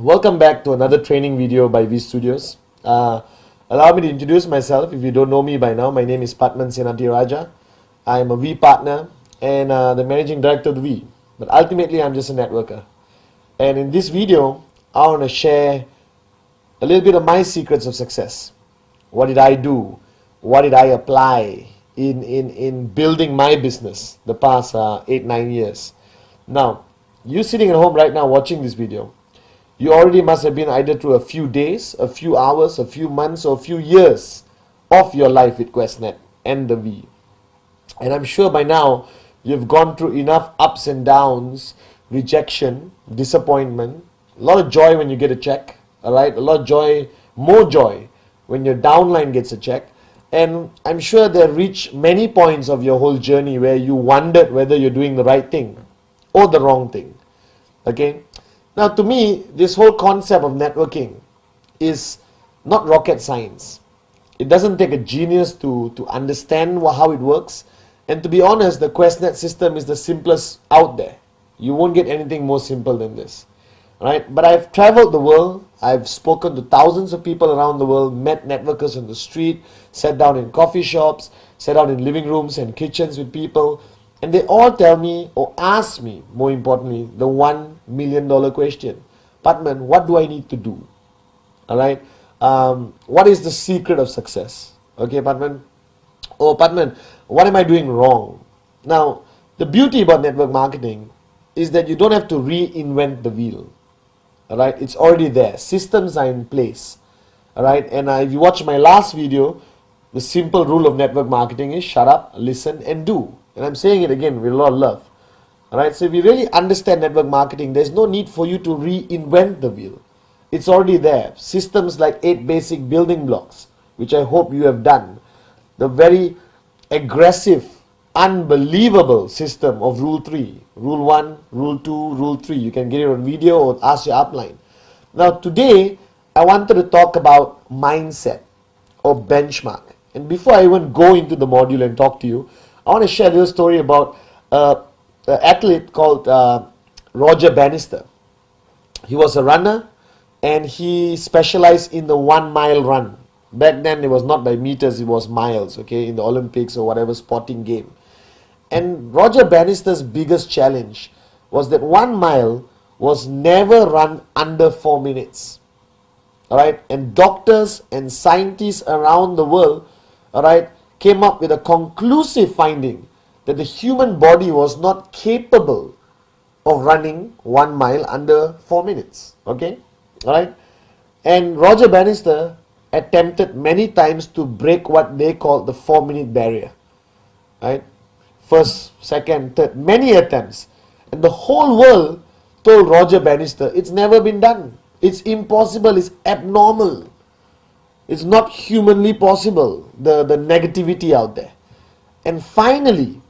Welcome back to another training video by V Studios. Allow me to introduce myself. If you don't know me by now, my name is Pathman SENATHIRAJAH. I am a V partner and the managing director of the V. But ultimately, I'm just a networker. And in this video, I want to share a little bit of my secrets of success. What did I do? What did I apply in building my business the past 8-9 years? Now, you sitting at home right now watching this video, you already must have been either through a few days, a few hours, a few months, or a few years of your life with Qnet and the V. And I'm sure by now you've gone through enough ups and downs, rejection, disappointment, a lot of joy when you get a check, all right? A lot of joy, more joy when your downline gets a check. And I'm sure there reached many points of your whole journey where you wondered whether you're doing the right thing or the wrong thing, okay? Now, to me, this whole concept of networking is not rocket science. It doesn't take a genius to understand how it works. And to be honest, the Qnet system is the simplest out there. You won't get anything more simple than this, right? But I've traveled the world. I've spoken to thousands of people around the world, met networkers on the street, sat down in coffee shops, sat down in living rooms and kitchens with people. And they all tell me or ask me, more importantly, the $1 million question. Pathman, what do I need to do? All right. What is the secret of success? Okay, Pathman. Oh, Pathman, what am I doing wrong? Now, the beauty about network marketing is that you don't have to reinvent the wheel. All right. It's already there. Systems are in place. All right. And if you watch my last video, the simple rule of network marketing is shut up, listen, and do. And I'm saying it again with a lot of love. Alright, so if you really understand network marketing, there's no need for you to reinvent the wheel. It's already there. Systems like 8 basic building blocks, which I hope you have done. The very aggressive, unbelievable system of Rule 3. Rule 1, Rule 2, Rule 3. You can get it on video or ask your upline. Now today, I wanted to talk about mindset or benchmark. And before I even go into the module and talk to you, I want to share a little story about an athlete called Roger Bannister. He was a runner and he specialized in the 1 mile run. Back then it was not by meters, it was miles, okay, in the Olympics or whatever sporting game. And Roger Bannister's biggest challenge was that 1 mile was never run under 4 minutes. Alright, and doctors and scientists around the world, alright, came up with a conclusive finding that the human body was not capable of running 1 mile under 4 minutes. Okay? Alright? And Roger Bannister attempted many times to break what they call the 4-minute barrier. Right? First, second, third, many attempts. And the whole world told Roger Bannister, it's never been done. It's impossible, it's abnormal. It's not humanly possible, the negativity out there. And finally,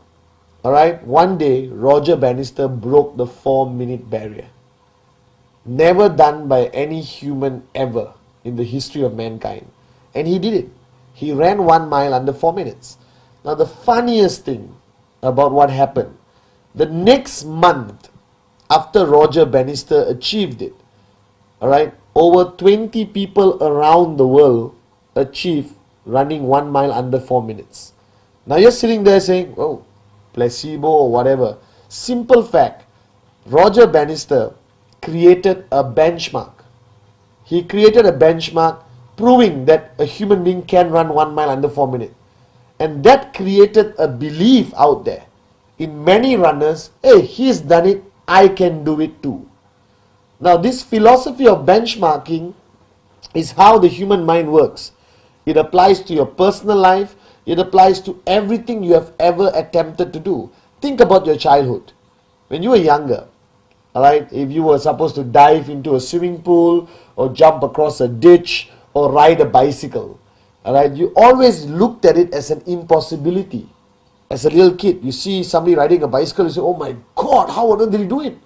alright, one day, Roger Bannister broke the 4-minute barrier. Never done by any human ever in the history of mankind. And he did it. He ran 1 mile under 4 minutes. Now the funniest thing about what happened, the next month after Roger Bannister achieved it, alright, over 20 people around the world achieved running 1 mile under 4 minutes. Now you're sitting there saying, oh, placebo or whatever. Simple fact, Roger Bannister created a benchmark. He created a benchmark proving that a human being can run 1 mile under 4 minutes. And that created a belief out there in many runners, hey, he's done it, I can do it too. Now this philosophy of benchmarking is how the human mind works. It applies to your personal life. It applies to everything you have ever attempted to do. Think about your childhood. When you were younger, alright, if you were supposed to dive into a swimming pool or jump across a ditch or ride a bicycle, alright, you always looked at it as an impossibility. As a little kid, you see somebody riding a bicycle, you say, oh my God, how on earth did he do it?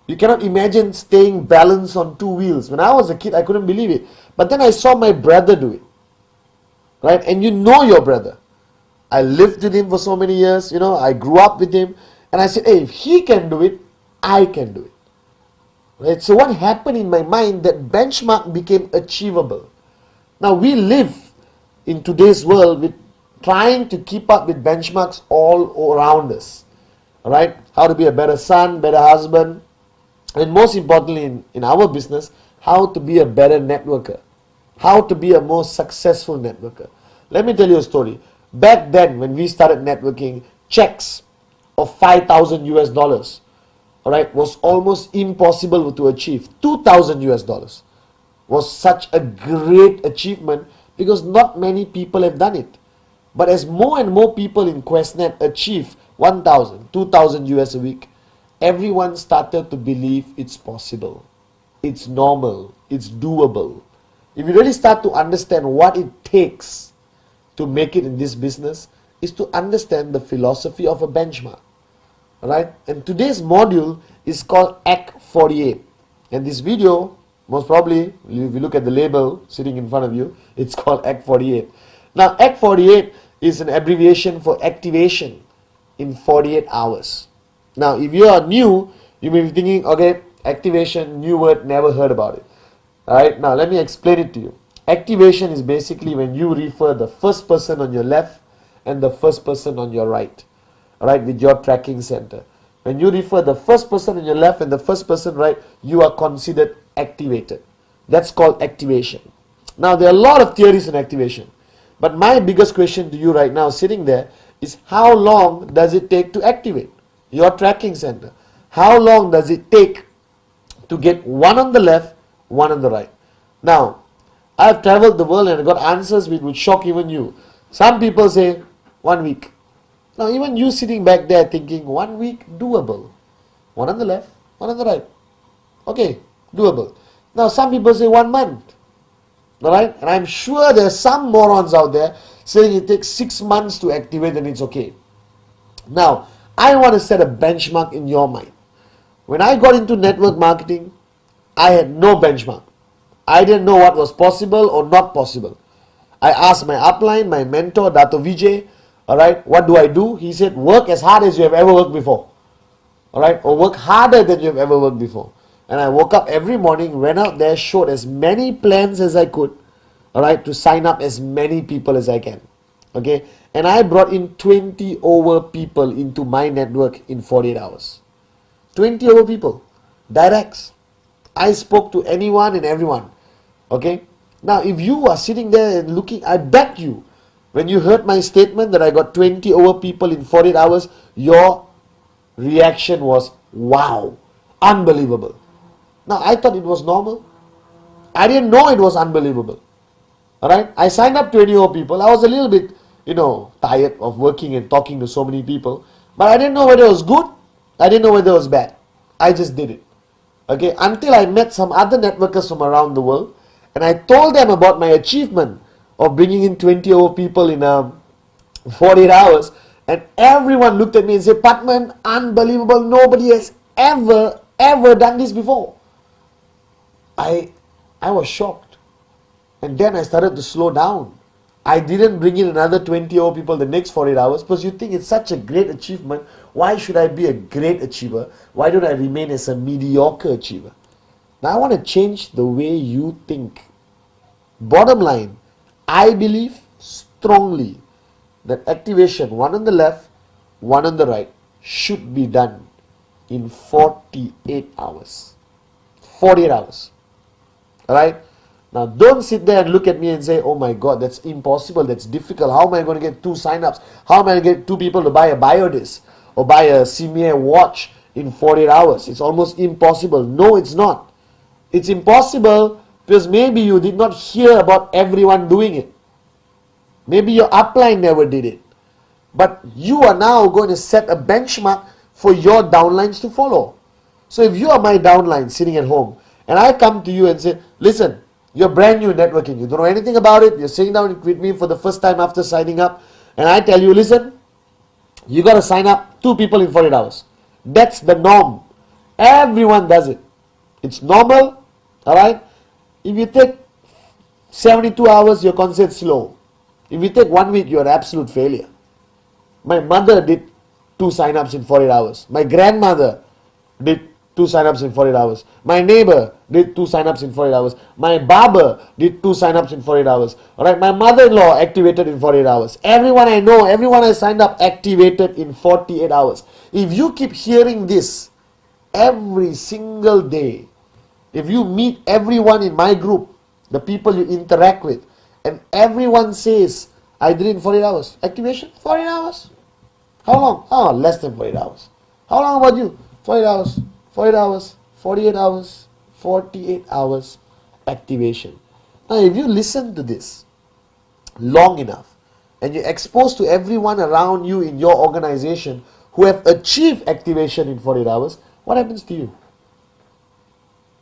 You cannot imagine staying balanced on 2 wheels. When I was a kid, I couldn't believe it. But then I saw my brother do it. Right? And you know your brother. I lived with him for so many years. You know, I grew up with him. And I said, hey, if he can do it, I can do it. Right? So what happened in my mind, that benchmark became achievable. Now we live in today's world with trying to keep up with benchmarks all around us. All right? How to be a better son, better husband, and most importantly in our business, how to be a better networker, how to be a more successful networker. Let me tell you a story. Back then, when we started networking, checks of 5,000 US dollars, all right, was almost impossible to achieve. 2,000 US dollars was such a great achievement because not many people have done it. But as more and more people in Qnet achieve 1,000, 2,000 US a week, everyone started to believe it's possible, it's normal, it's doable. If you really start to understand what it takes to make it in this business, is to understand the philosophy of a benchmark. Alright? And today's module is called Act 48. And this video, most probably, if you look at the label sitting in front of you, it's called Act 48. Now, Act 48 is an abbreviation for activation in 48 hours. Now, if you are new, you may be thinking, okay, activation, new word, never heard about it. Alright, now let me explain it to you. Activation is basically when you refer the first person on your left and the first person on your right. Alright, with your tracking center. When you refer the first person on your left and the first person right, you are considered activated. That's called activation. Now, there are a lot of theories in activation. But my biggest question to you right now, sitting there, is how long does it take to activate your tracking center? How long does it take to get one on the left, one on the right? Now, I've traveled the world and I got answers which would shock even you. Some people say 1 week. Now, even you sitting back there thinking 1 week, doable. One on the left, one on the right. Okay, doable. Now, some people say 1 month. Alright? And I'm sure there's some morons out there saying it takes 6 months to activate and it's okay. Now, I want to set a benchmark in your mind. When I got into network marketing, I had no benchmark. I didn't know what was possible or not possible. I asked my upline, my mentor, Dato Vijay, alright, what do I do? He said, work as hard as you have ever worked before. Alright, or work harder than you have ever worked before. And I woke up every morning, went out there, showed as many plans as I could, alright, to sign up as many people as I can. Okay, and I brought in 20 over people into my network in 48 hours. 20 over people, directs. I spoke to anyone and everyone. Okay, now if you are sitting there and looking, I bet you, when you heard my statement that I got 20 over people in 48 hours, your reaction was, wow, unbelievable. Now, I thought it was normal. I didn't know it was unbelievable. Alright, I signed up 20 over people. I was a little bit, tired of working and talking to so many people. But I didn't know whether it was good. I didn't know whether it was bad. I just did it. Okay, until I met some other networkers from around the world. And I told them about my achievement of bringing in 20 over people in 48 hours. And everyone looked at me and said, Pathman, unbelievable. Nobody has ever done this before. I was shocked. And then I started to slow down. I didn't bring in another 20 over people the next 48 hours because you think it's such a great achievement. Why should I be a great achiever? Why don't I remain as a mediocre achiever? Now I want to change the way you think. Bottom line, I believe strongly that activation, one on the left, one on the right, should be done in 48 hours. 48 hours. Alright? Now, don't sit there and look at me and say, oh my God, that's impossible, that's difficult. How am I going to get 2 sign-ups? How am I going to get 2 people to buy a biodisc or buy a CMA watch in 48 hours? It's almost impossible. No, it's not. It's impossible because maybe you did not hear about everyone doing it. Maybe your upline never did it. But you are now going to set a benchmark for your downlines to follow. So if you are my downline sitting at home and I come to you and say, listen, you're brand new in networking. You don't know anything about it. You're sitting down with me for the first time after signing up. And I tell you, listen, you got to sign up 2 people in 48 hours. That's the norm. Everyone does it. It's normal. Alright? If you take 72 hours, you're considered slow. If you take 1 week, you're an absolute failure. My mother did 2 sign-ups in 48 hours. My grandmother did 2 sign-ups in 48 hours. My neighbor did 2 sign-ups in 48 hours. My barber did 2 sign-ups in 48 hours. Alright, my mother-in-law activated in 48 hours. Everyone I know, everyone I signed up activated in 48 hours. If you keep hearing this every single day, if you meet everyone in my group, the people you interact with, and everyone says, I did it in 48 hours. Activation, 48 hours. How long? Oh, less than 48 hours. How long about you? 48 hours, 48 hours, 48 hours, 48 hours activation. Now, if you listen to this long enough, and you're exposed to everyone around you in your organization who have achieved activation in 48 hours, what happens to you?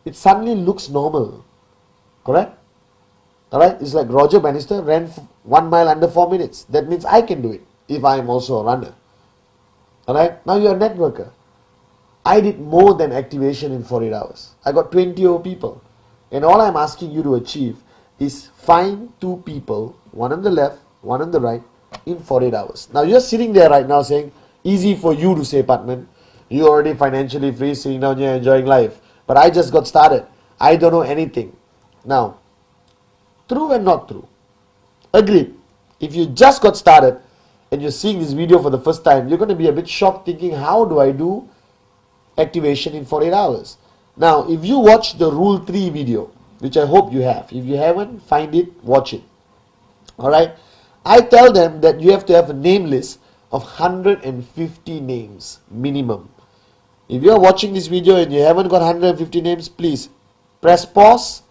It suddenly looks normal. Correct? Alright? It's like Roger Bannister ran 1 mile under 4 minutes. That means I can do it if I am also a runner. Alright? Now you're a networker. I did more than activation in 48 hours. I got 20 over people. And all I'm asking you to achieve is find 2 people, one on the left, one on the right, in 48 hours. Now you're sitting there right now saying, easy for you to say, Pathman. You're already financially free, sitting down here enjoying life. But I just got started. I don't know anything. Now, true and not true. Agreed. If you just got started and you're seeing this video for the first time, you're going to be a bit shocked thinking, how do I do activation in 48 hours? Now, if you watch the Rule 3 video, which I hope you have. If you haven't, find it, watch it. Alright? I tell them that you have to have a name list of 150 names minimum. If you are watching this video and you haven't got 150 names, please press pause,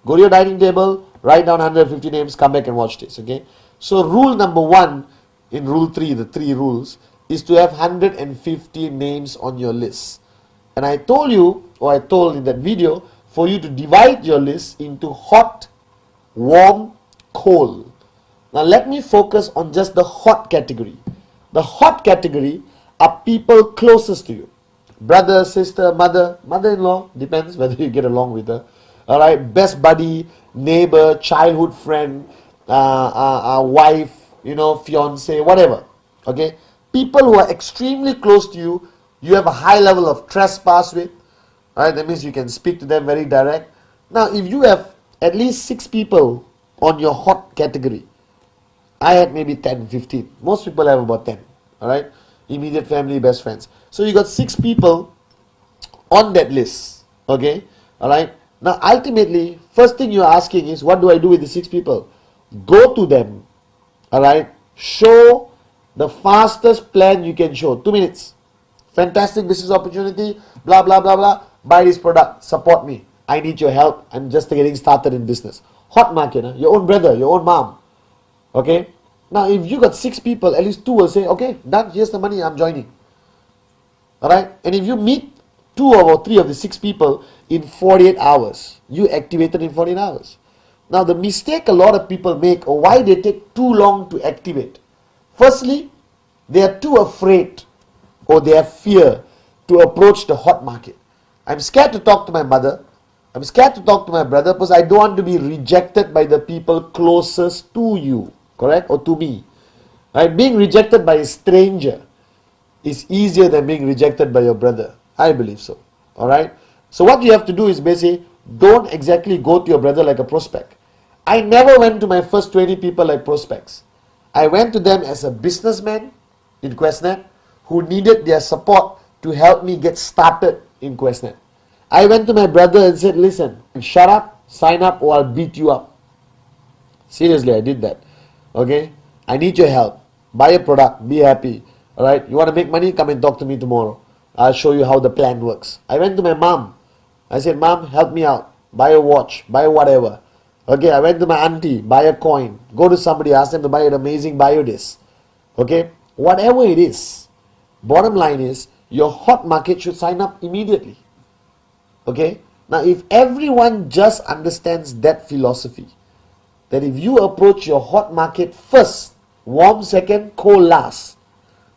go to your dining table, write down 150 names, come back and watch this, okay? So rule number 1 in Rule 3, the 3 rules, is to have 150 names on your list. And I told you, or I told in that video, for you to divide your list into hot, warm, cold. Now let me focus on just the hot category. The hot category are people closest to you. Brother, sister, mother, mother-in-law, depends whether you get along with her. Alright, best buddy, neighbor, childhood friend, wife, fiance, whatever. Okay, people who are extremely close to you, you have a high level of trespass with. Alright, that means you can speak to them very direct. Now, if you have at least 6 people on your hot category, I had maybe 10, 15. Most people have about 10. Alright, immediate family, best friends. So you got 6 people on that list. Okay, alright. Now, ultimately, first thing you're asking is, what do I do with the 6 people? Go to them, alright, show the fastest plan you can show. 2 minutes. Fantastic business opportunity, blah, blah, blah, blah. Buy this product, support me. I need your help. I'm just getting started in business. Hot market, huh? Your own brother, your own mom. Okay? Now, if you got 6 people, at least 2 will say, okay, done, here's the money, I'm joining. Alright? And if you meet 2 or 3 of the 6 people in 48 hours, you activated in 48 hours. Now, the mistake a lot of people make, or why they take too long to activate. Firstly, they are too afraid, or they have fear to approach the hot market. I'm scared to talk to my mother. I'm scared to talk to my brother because I don't want to be rejected by the people closest to you. Correct? Or to me. Right? Being rejected by a stranger is easier than being rejected by your brother. I believe so. Alright? So what you have to do is basically, don't exactly go to your brother like a prospect. I never went to my first 20 people like prospects. I went to them as a businessman in Qnet who needed their support to help me get started in Qnet. I went to my brother and said, listen, shut up, sign up, or I'll beat you up. Seriously, I did that. Okay? I need your help. Buy a product, be happy. Alright? You want to make money? Come and talk to me tomorrow. I'll show you how the plan works. I went to my mom. I said, Mom, help me out. Buy a watch, buy whatever. Okay, I went to my auntie, buy a coin. Go to somebody, ask them to buy an amazing biodisc. Okay? Whatever it is. Bottom line is, your hot market should sign up immediately. Okay? Now, if everyone just understands that philosophy, that if you approach your hot market first, warm second, cold last.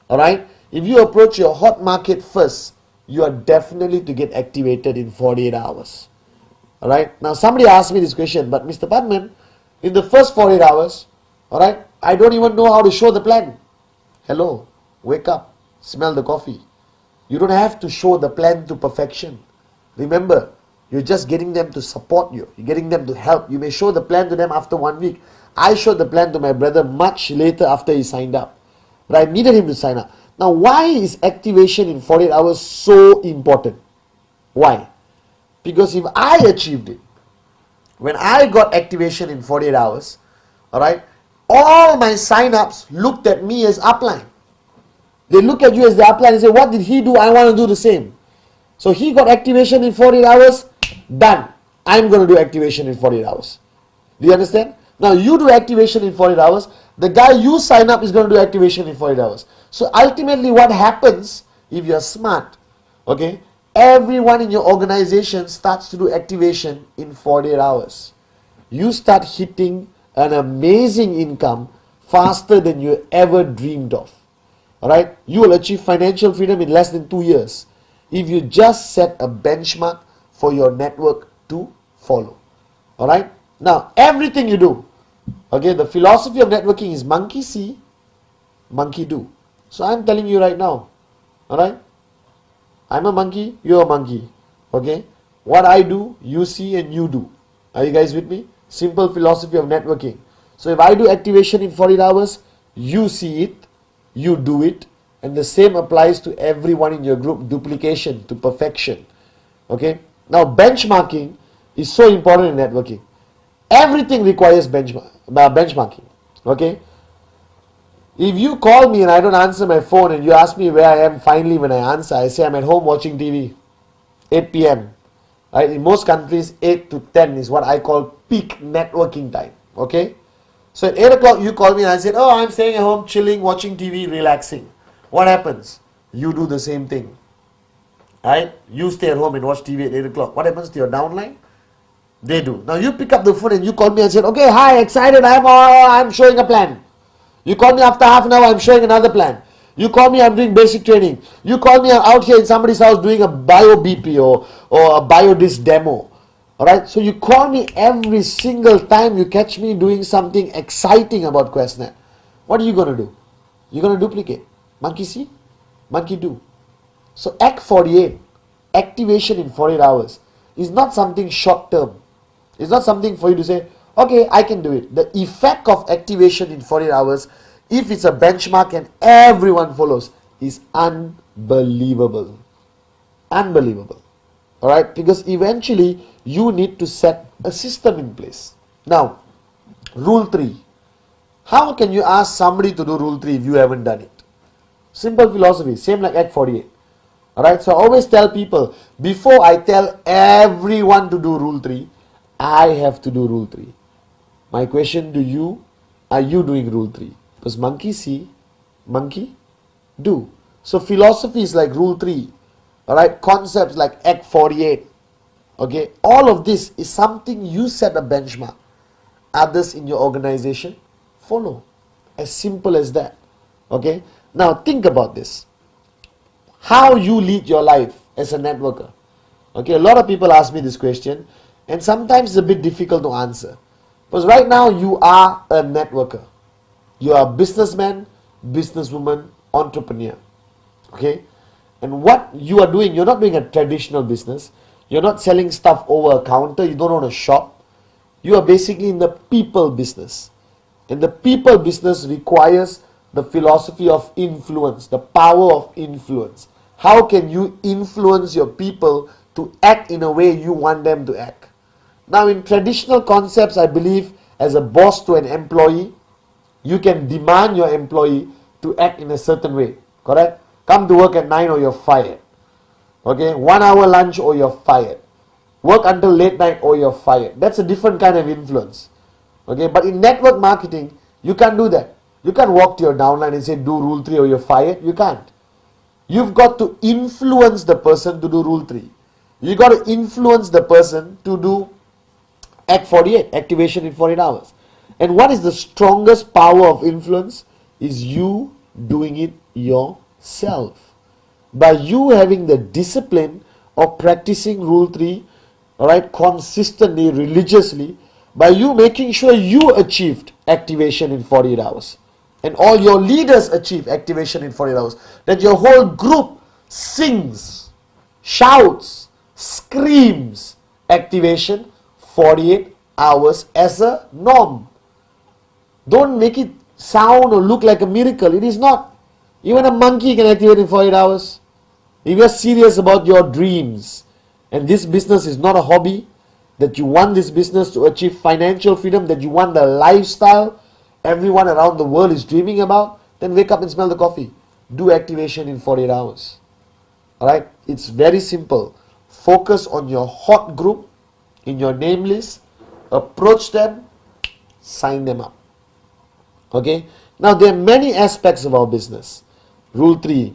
Alright? If you approach your hot market first, you are definitely to get activated in 48 hours. Alright? Now, somebody asked me this question, but Mr. Pathman, in the first 48 hours, alright, I don't even know how to show the plan. Hello, wake up, smell the coffee. You don't have to show the plan to perfection. Remember, you're just getting them to support you. You're getting them to help. You may show the plan to them after 1 week. I showed the plan to my brother much later after he signed up. But I needed him to sign up. Now, why is activation in 48 hours so important? Why? Because if I achieved it, when I got activation in 48 hours, alright, all my sign-ups looked at me as upline. They look at you as the upline and say, what did he do? I want to do the same. So he got activation in 48 hours, done. I'm going to do activation in 48 hours. Do you understand? Now you do activation in 48 hours, the guy you sign up is going to do activation in 48 hours. So ultimately what happens, if you're smart, okay, everyone in your organization starts to do activation in 48 hours. You start hitting an amazing income faster than you ever dreamed of. Alright? You will achieve financial freedom in less than 2 years if you just set a benchmark for your network to follow. Alright? Now, everything you do, okay, the philosophy of networking is monkey see, monkey do. So I'm telling you right now, alright? I'm a monkey, you're a monkey. Okay? What I do, you see and you do. Are you guys with me? Simple philosophy of networking. So if I do activation in 48 hours, you see it, you do it, and the same applies to everyone in your group, duplication to perfection. Okay? Now benchmarking is so important in networking. Everything requires benchmarking. Okay? If you call me and I don't answer my phone and you ask me where I am finally when I answer, I say I'm at home watching TV, 8 p.m. Right? In most countries, 8 to 10 is what I call peak networking time. Okay? So at 8 o'clock you call me and I said, oh, I'm staying at home, chilling, watching TV, relaxing. What happens? You do the same thing. Right? You stay at home and watch TV at 8 o'clock. What happens to your downline? They do. Now you pick up the phone and you call me and said, okay, hi, excited, I'm showing a plan. You call me after half an hour, I'm showing another plan. You call me, I'm doing basic training. You call me, I'm out here in somebody's house doing a bio BP or a biodisc demo. Alright, so you call me every single time you catch me doing something exciting about Qnet. What are you going to do? You're going to duplicate. Monkey see, monkey do. So Act 48, activation in 48 hours, is not something short term. It's not something for you to say, okay, I can do it. The effect of activation in 48 hours, if it's a benchmark and everyone follows, is unbelievable. Unbelievable. Alright? Because eventually, you need to set a system in place. Now, Rule 3. How can you ask somebody to do Rule 3 if you haven't done it? Simple philosophy. Same like Act 48. Alright? So I always tell people, before I tell everyone to do Rule 3, I have to do Rule 3. My question to you, are you doing Rule 3? Because monkey see, monkey do. So philosophy is like Rule 3. Alright, concepts like Act 48. Okay, all of this is something you set a benchmark. Others in your organization follow. As simple as that. Okay, now think about this. How you lead your life as a networker. Okay, a lot of people ask me this question, and sometimes it's a bit difficult to answer. Because right now you are a networker. You are a businessman, businesswoman, entrepreneur. Okay? And what you are doing, you're not doing a traditional business. You're not selling stuff over a counter. You don't own a shop. You are basically in the people business. And the people business requires the philosophy of influence, the power of influence. How can you influence your people to act in a way you want them to act? Now in traditional concepts, I believe as a boss to an employee, you can demand your employee to act in a certain way. Correct? Come to work at 9 or you're fired. Okay? 1 hour lunch or you're fired. Work until late night or you're fired. That's a different kind of influence. Okay? But in network marketing, you can't do that. You can't walk to your downline and say do Rule 3 or you're fired. You can't. You've got to influence the person to do Rule 3. You got to influence the person to do Act 48, activation in 48 hours. And what is the strongest power of influence? Is you doing it yourself. By you having the discipline of practicing Rule 3, alright, consistently, religiously, by you making sure you achieved activation in 48 hours. And all your leaders achieve activation in 48 hours. That your whole group sings, shouts, screams activation 48 hours as a norm. Don't make it sound or look like a miracle. It is not. Even a monkey can activate in 48 hours. If you're serious about your dreams and this business is not a hobby, that you want this business to achieve financial freedom, that you want the lifestyle everyone around the world is dreaming about, then wake up and smell the coffee. Do activation in 48 hours. Alright? It's very simple. Focus on your hot group in your name list. Approach them. Sign them up. Okay? Now there are many aspects of our business. Rule 3.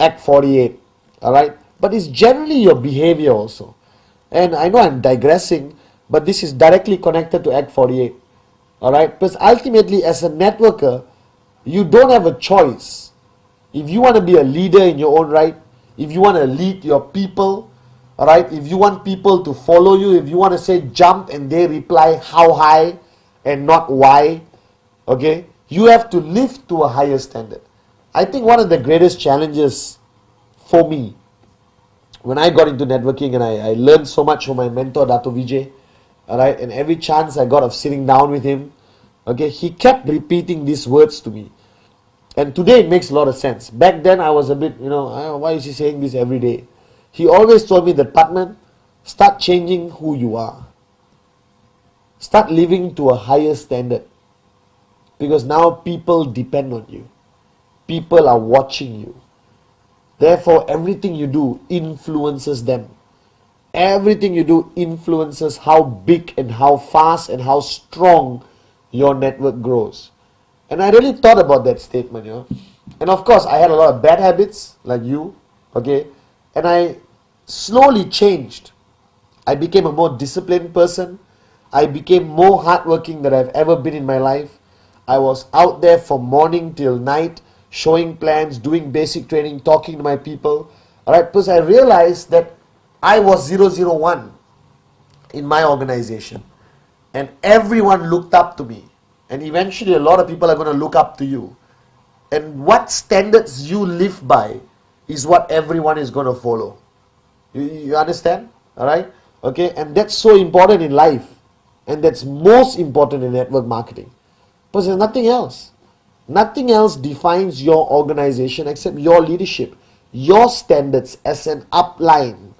Act 48. Alright? But it's generally your behavior also. And I know I'm digressing, but this is directly connected to Act 48. Alright? Because ultimately as a networker, you don't have a choice. If you want to be a leader in your own right, if you want to lead your people, alright, if you want people to follow you, if you want to say jump and they reply how high and not why, okay, you have to live to a higher standard. I think one of the greatest challenges for me when I got into networking, and I learned so much from my mentor Dato Vijay, alright, and every chance I got of sitting down with him, okay, he kept repeating these words to me. And today it makes a lot of sense. Back then I was a bit, why is he saying this every day? He always told me that, Pathman, start changing who you are. Start living to a higher standard. Because now people depend on you. People are watching you. Therefore, everything you do influences them. Everything you do influences how big and how fast and how strong your network grows. And I really thought about that statement, And of course, I had a lot of bad habits, like you, okay? And I slowly changed. I became a more disciplined person. I became more hardworking than I've ever been in my life. I was out there from morning till night, showing plans, doing basic training, talking to my people. Alright, because I realized that I was 001 in my organization. And everyone looked up to me. And eventually a lot of people are going to look up to you. And what standards you live by is what everyone is going to follow. You understand? Alright? Okay? And that's so important in life. And that's most important in network marketing. Because there's nothing else. Nothing else defines your organization except your leadership. Your standards as an upline.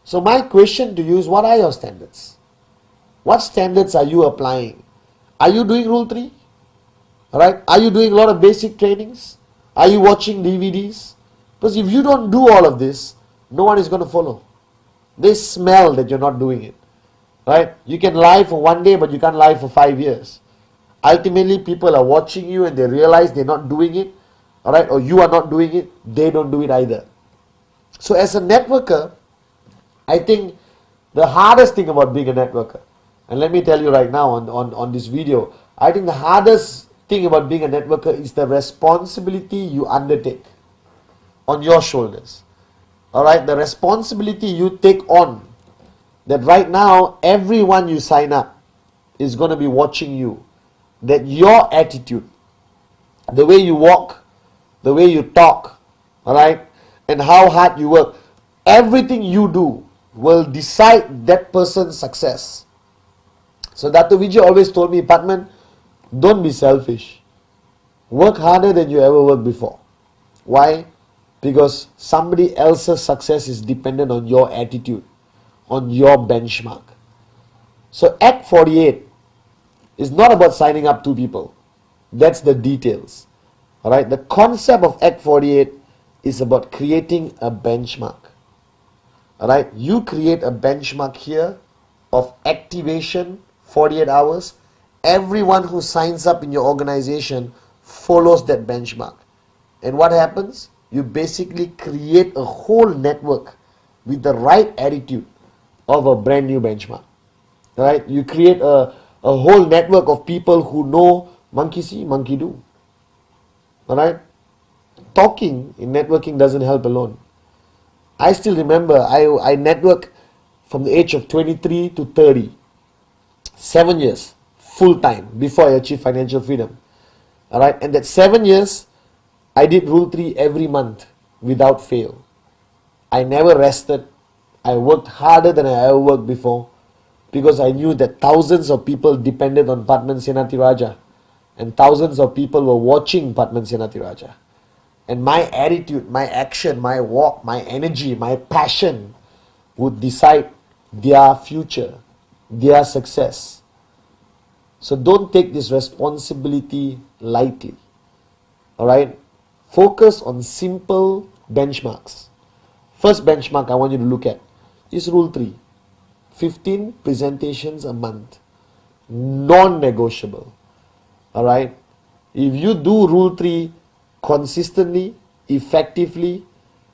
So my question to you is, what are your standards? What standards are you applying? Are you doing Rule 3? Alright? Are you doing a lot of basic trainings? Are you watching DVDs? Because if you don't do all of this, no one is going to follow. They smell that you're not doing it. Right? You can lie for one day, but you can't lie for 5 years. Ultimately, people are watching you and they realize they're not doing it. Alright? Or you are not doing it. They don't do it either. So as a networker, I think the hardest thing about being a networker, and let me tell you right now on this video, I think the hardest thing about being a networker is the responsibility you undertake on your shoulders. Alright, the responsibility you take on, that right now everyone you sign up is going to be watching you. That your attitude, the way you walk, the way you talk, alright, and how hard you work, everything you do will decide that person's success. So Dato Vijay always told me, Pathman, don't be selfish. Work harder than you ever worked before. Why? Because somebody else's success is dependent on your attitude, on your benchmark. So Act 48 is not about signing up 2 people. That's the details. Alright? The concept of Act 48 is about creating a benchmark. Alright? You create a benchmark here of activation 48 hours. Everyone who signs up in your organization follows that benchmark. And what happens? You basically create a whole network with the right attitude of a brand new benchmark. Right? You create a whole network of people who know monkey see, monkey do. Alright? Talking in networking doesn't help alone. I still remember I network from the age of 23 to 30. 7 years, full time, before I achieved financial freedom. Alright? And that 7 years, I did Rule 3 every month without fail. I never rested. I worked harder than I ever worked before because I knew that thousands of people depended on Pathman SENATHIRAJAH and thousands of people were watching Pathman SENATHIRAJAH. And my attitude, my action, my walk, my energy, my passion would decide their future, their success. So don't take this responsibility lightly. Alright? Focus on simple benchmarks. First benchmark I want you to look at is Rule 3. 15 presentations a month. Non-negotiable. Alright? If you do Rule 3 consistently, effectively,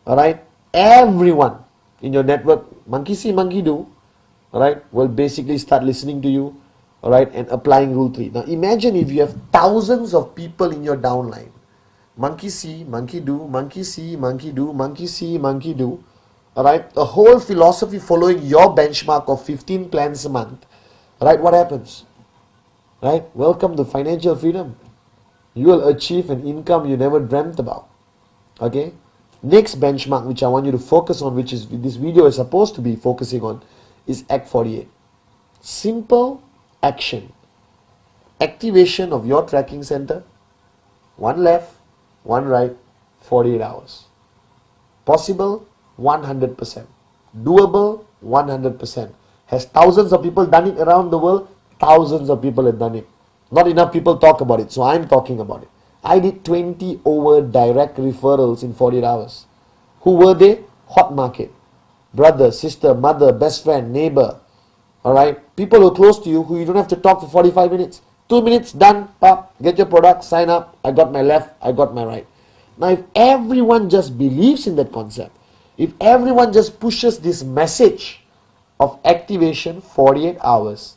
alright, everyone in your network, monkey see, monkey do, alright, will basically start listening to you, alright, and applying Rule 3. Now imagine if you have thousands of people in your downline. Monkey see, monkey do, monkey see, monkey do, monkey see, monkey do. Alright, a whole philosophy following your benchmark of 15 plans a month. Alright, what happens? Right, welcome to financial freedom. You will achieve an income you never dreamt about. Okay? Next benchmark which I want you to focus on, which is this video is supposed to be focusing on, is Act 48. Simple action. Activation of your tracking center. One left, one right, 48 hours. Possible? 100%. Doable? 100%. Has thousands of people done it around the world? Thousands of people have done it. Not enough people talk about it, so I'm talking about it. I did 20 over direct referrals in 48 hours. Who were they? Hot market. Brother, sister, mother, best friend, neighbor. Alright? People who are close to you who you don't have to talk for 45 minutes. 2 minutes, done, pop, get your product, sign up. I got my left, I got my right. Now if everyone just believes in that concept, if everyone just pushes this message of activation 48 hours,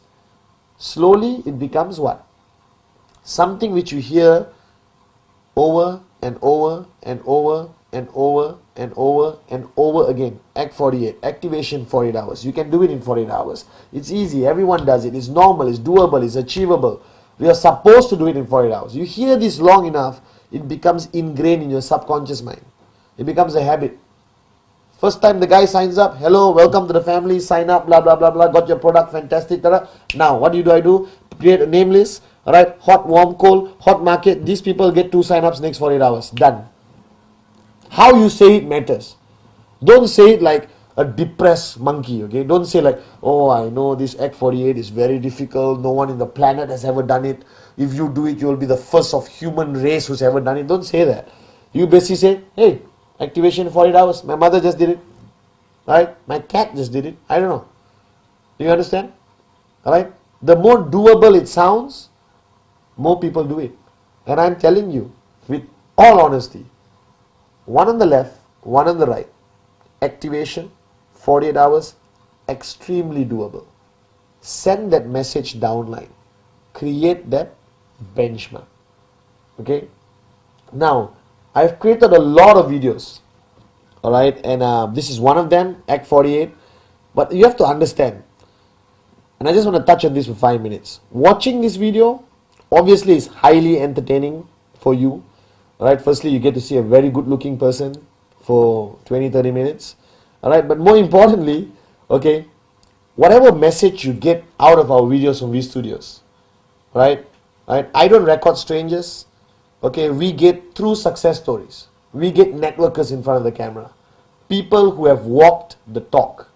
slowly it becomes what? Something which you hear over and over and over and over and over and over again. Act 48, activation 48 hours. You can do it in 48 hours. It's easy, everyone does it. It's normal, it's doable, it's achievable. We are supposed to do it in 48 hours. You hear this long enough, it becomes ingrained in your subconscious mind. It becomes a habit. First time the guy signs up, hello, welcome to the family, sign up, blah, blah, blah, blah, got your product, fantastic. Tada. Now, what do? I do? Create a name list, alright, hot, warm, cold, hot market. These people get 2 sign-ups next 48 hours. Done. How you say it matters. Don't say it like a depressed monkey, okay? Don't say like, oh, I know this Act 48 is very difficult. No one in the planet has ever done it. If you do it, you will be the first of human race who's ever done it. Don't say that. You basically say, hey, activation 48 hours. My mother just did it. Right? My cat just did it. I don't know. Do you understand? Alright? The more doable it sounds, more people do it. And I'm telling you, with all honesty, one on the left, one on the right. Activation, 48 hours, extremely doable. Send that message downline. Create that benchmark. Okay? Now, I've created a lot of videos. Alright, and this is one of them, Act 48. But you have to understand, and I just want to touch on this for 5 minutes. Watching this video, obviously, is highly entertaining for you. Alright, firstly, you get to see a very good looking person for 20-30 minutes. Alright, but more importantly, okay, whatever message you get out of our videos from V Studios, right? I don't record strangers. Okay, we get true success stories. We get networkers in front of the camera. People who have walked the talk.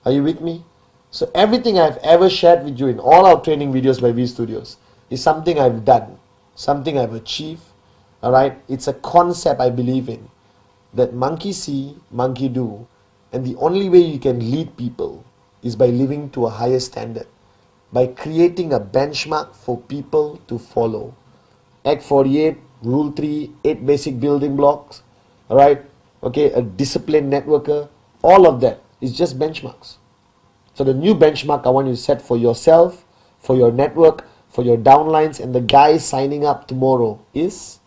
Are you with me? So everything I've ever shared with you in all our training videos by V Studios is something I've done, something I've achieved. Alright, it's a concept I believe in. That monkey see, monkey do. And the only way you can lead people is by living to a higher standard. By creating a benchmark for people to follow. Act 48, Rule 3, 8 basic building blocks. Alright, okay, a disciplined networker. All of that is just benchmarks. So the new benchmark I want you to set for yourself, for your network, for your downlines, and the guys signing up tomorrow is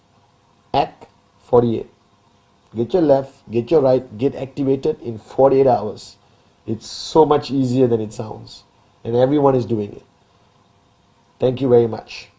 Act 48. Get your left, get your right, get activated in 48 hours. It's so much easier than it sounds. And everyone is doing it. Thank you very much.